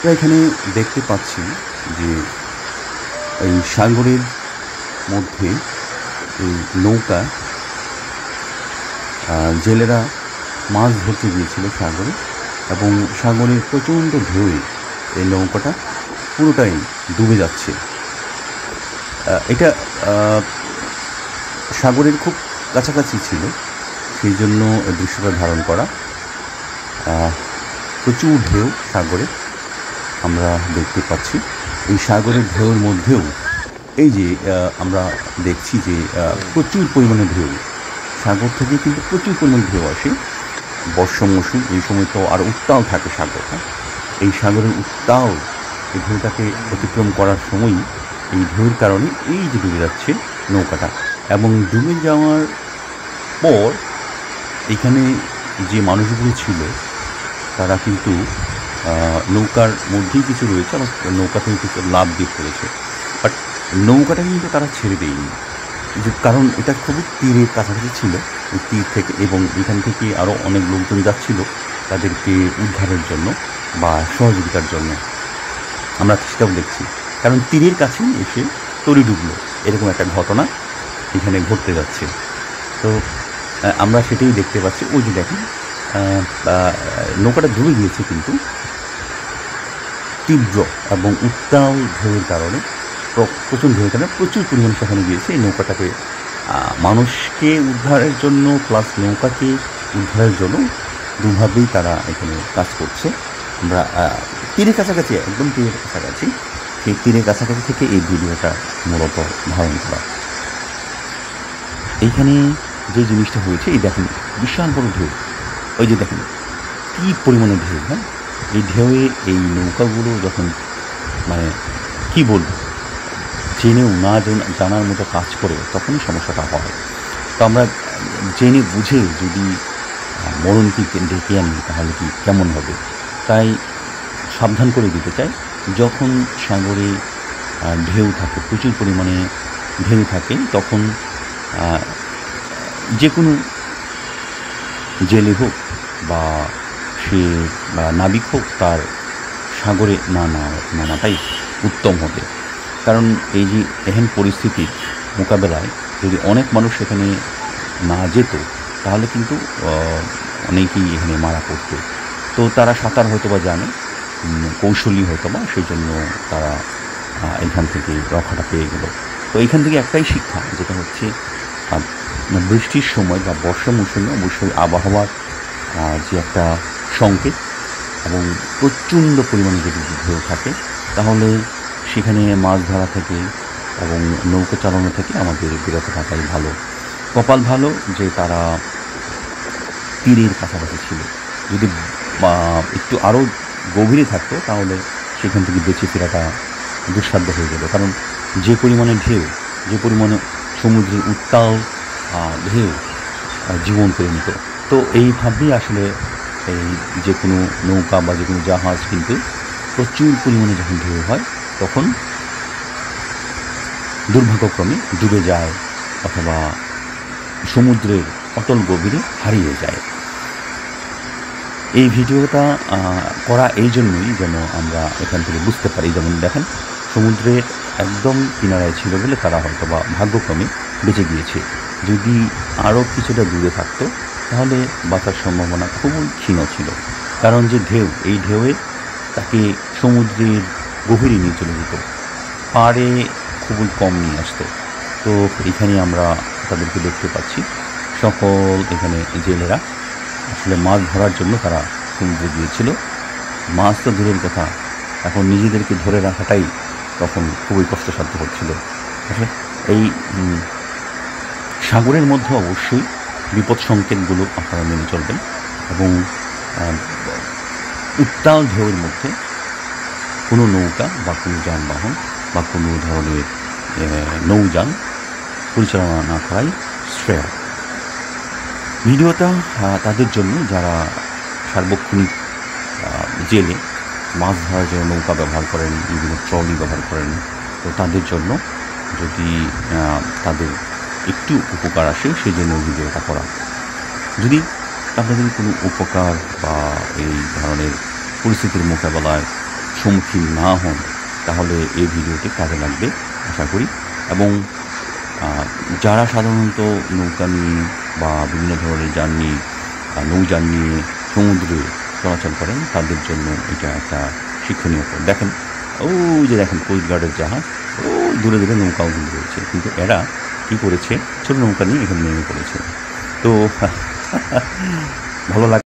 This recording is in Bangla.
আমরা এখানে দেখতে পাচ্ছি যে এই সাগরের মধ্যে এই নৌকা জেলেরা মাছ ধরতে গিয়েছিল সাগরে, এবং সাগরের প্রচণ্ড ঢেউয়ে এই নৌকাটা পুরোটাই ডুবে যাচ্ছে। এটা সাগরের খুব কাছাকাছি ছিল, সেই জন্য দৃশ্যটা ধারণ করা। প্রচুর ঢেউ সাগরে আমরা দেখতে পাচ্ছি। এই সাগরের ঢেউয়ের মধ্যেও এই যে আমরা দেখছি যে প্রচুর পরিমাণে ঢেউ, সাগর থেকে কিন্তু প্রচুর পরিমাণে ঢেউ আসে। বর্ষা মৌসুম, এই সময় তো আর উত্তাল থাকে সাগরটা। এই সাগরের উত্তাল এই ঢেউটাকে অতিক্রম করার সময়ই এই ঢেউয়ের কারণে এই যে ডুবে যাচ্ছে নৌকাটা, এবং ডুবে যাওয়ার পর এখানে যে মানুষগুলো ছিল তারা কিন্তু নৌকার মধ্যেই কিছু রয়েছে, আবার নৌকা থেকে কিছু লাভ দিয়ে পড়েছে। বাট নৌকাটা কিন্তু তারা ছেড়ে দেয়নি, কারণ এটা খুবই তীরের কাছাকাছি ছিল। ওই তীর থেকে এবং এখান থেকে আরও অনেক লোকজন যাচ্ছিল তাদেরকে উদ্ধারের জন্য বা সহযোগিতার জন্য। আমরা সেটাও দেখছি, কারণ তীরের কাছেই এসে তরি ডুবলো, এরকম একটা ঘটনা এখানে ঘটতে যাচ্ছে। তো আমরা সেটাই দেখতে পাচ্ছি। ওই যে দেখেন নৌকাটা ডুবে গিয়েছে, কিন্তু তীব্র এবং উত্তাল ঢেউয়ের কারণে, প্রচুর ঢেউয়ের কারণে প্রচুর পরিমাণে সেখানে গিয়েছে। এই নৌকাটাকে মানুষকে উদ্ধারের জন্য প্লাস নৌকাকে উদ্ধারের জন্য দুভাবেই তারা এখানে কাজ করছে। আমরা তীরের কাছাকাছি, একদম তীরের কাছাকাছি, সেই তীরের কাছাকাছি থেকে এই ভিডিওটা মূলত ধারণ করা। এইখানে যে জিনিসটা হয়েছে, এই দেখেন বিশাল বড় ঢেউ, ওই যে দেখেন কী পরিমাণে ঢেউ। হ্যাঁ, এই ঢেউয়ে এই নৌকাগুলো যখন মানে কী বলবো, জেনেও না জানার মতো কাজ করে, তখনই সমস্যাটা হয়। তো আমরা জেনে বুঝে যদি মরণকে ডেকে আনি তাহলে কি কেমন হবে, তাই সাবধান করে দিতে চাই। যখন সাগরে ঢেউ থাকে, প্রচুর পরিমাণে ঢেউ থাকে, তখন যে কোনো জেলে হোক বা সে নাবিক হোক, তার সাগরে নামাটাই উত্তম হবে। কারণ এই যে এহেন পরিস্থিতির মোকাবেলায় যদি অনেক মানুষ এখানে না যেত, তাহলে কিন্তু অনেকেই এখানে মারা পড়ত। তো তারা সাঁতার হয়তো বা জানে, কৌশলী হয়তো বা, সেই জন্য তারা এখান থেকে রক্ষাটা পেয়ে গেল। তো এখান থেকে একটাই শিক্ষা, যেটা হচ্ছে বৃষ্টির সময় বা বর্ষা মৌসুমে অবশ্যই আবহাওয়ার যে একটা সংকেত এবং প্রচণ্ড পরিমাণে যদি ঢেউ থাকে, তাহলে সেখানে মাছ ধরা থেকে এবং নৌকা চালানো থেকে আমাদের বিরত থাকাই ভালো। কপাল ভালো যে তারা তীরের কাছাকাছি ছিল। যদি একটু আরও গভীরে থাকতো, তাহলে সেখান থেকে বেঁচে ফেরাটা দুঃসাধ্য হয়ে গেল। কারণ যে পরিমাণে ঢেউ, যে পরিমাণে সমুদ্রের উত্তাল ঢেউ জীবন করে নিত। তো এইভাবেই আসলে এই যে কোনো নৌকা বা যে কোনো জাহাজ কিন্তু প্রচুর পরিমাণে যখন ঢেউ হয়, তখন দুর্ভাগ্যক্রমে ডুবে যায় অথবা সমুদ্রের অতল গভীরে হারিয়ে যায়। এই ভিডিওটা করা এই জন্যই যেন আমরা এখান থেকে বুঝতে পারি। যেমন দেখেন, সমুদ্রের একদম কিনারায় ছিল বলে তারা হয়তো বা ভাগ্যক্রমে বেঁচে গিয়েছে। যদি আরও কিছুটা দূরে থাকতো, তাহলে বাঁচার সম্ভাবনা খুবই ক্ষীণ ছিল। কারণ যে ঢেউ, এই ঢেউয়ে তাকে সমুদ্রের গভীরে নিয়ে চলে যেত, পাড়ে খুবই কম নিয়ে আসতো। তো এখানে আমরা তাদেরকে দেখতে পাচ্ছি, সকল এখানে জেলেরা আসলে মাছ ধরার জন্য তারা সমুদ্রে গিয়েছিল। মাছ তো দূরের কথা, এখন নিজেদেরকে ধরে রাখাটাই তখন খুবই কষ্টসাধ্য হচ্ছিল। আসলে এই সাগরের মধ্যে অবশ্যই বিপদ সংকেতগুলো আপনারা মেনে চলবেন, এবং উত্তাল ঢেউয়ের মধ্যে কোনো নৌকা বা কোনো যানবাহন বা কোনো ধরনের নৌযান পরিচালনা না করাই শ্রেয়। ভিডিওটা তাদের জন্য যারা সার্বক্ষণিক জেলে মাছ ধরার জন্য নৌকা ব্যবহার করেন, বিভিন্ন ট্রলি ব্যবহার করেন, তো তাদের জন্য যদি তাদের একটু উপকার আসে, সেই জন্য ভিডিওটা করা। যদি আপনাদের কোনো উপকার বা এই ধরনের পরিস্থিতির মোকাবেলায় সম্মুখীন না হন, তাহলে এই ভিডিওটি কাজে লাগবে আশা করি। এবং যারা সাধারণত নৌকা নিয়ে বা বিভিন্ন ধরনের যান নিয়ে নৌযান নিয়ে সমুদ্রে চলাচল করেন, তাদের জন্য এটা একটা শিক্ষণীয়। দেখেন, ওই যে দেখেন কোস্টগার্ডের জাহাজ, ওই দূরে দূরে নৌকাও কিন্তু রয়েছে, কিন্তু এরা কী করেছে, ছোটো নৌকা নিয়ে এখানে নেমে পড়েছে। তো ভালো লাগে।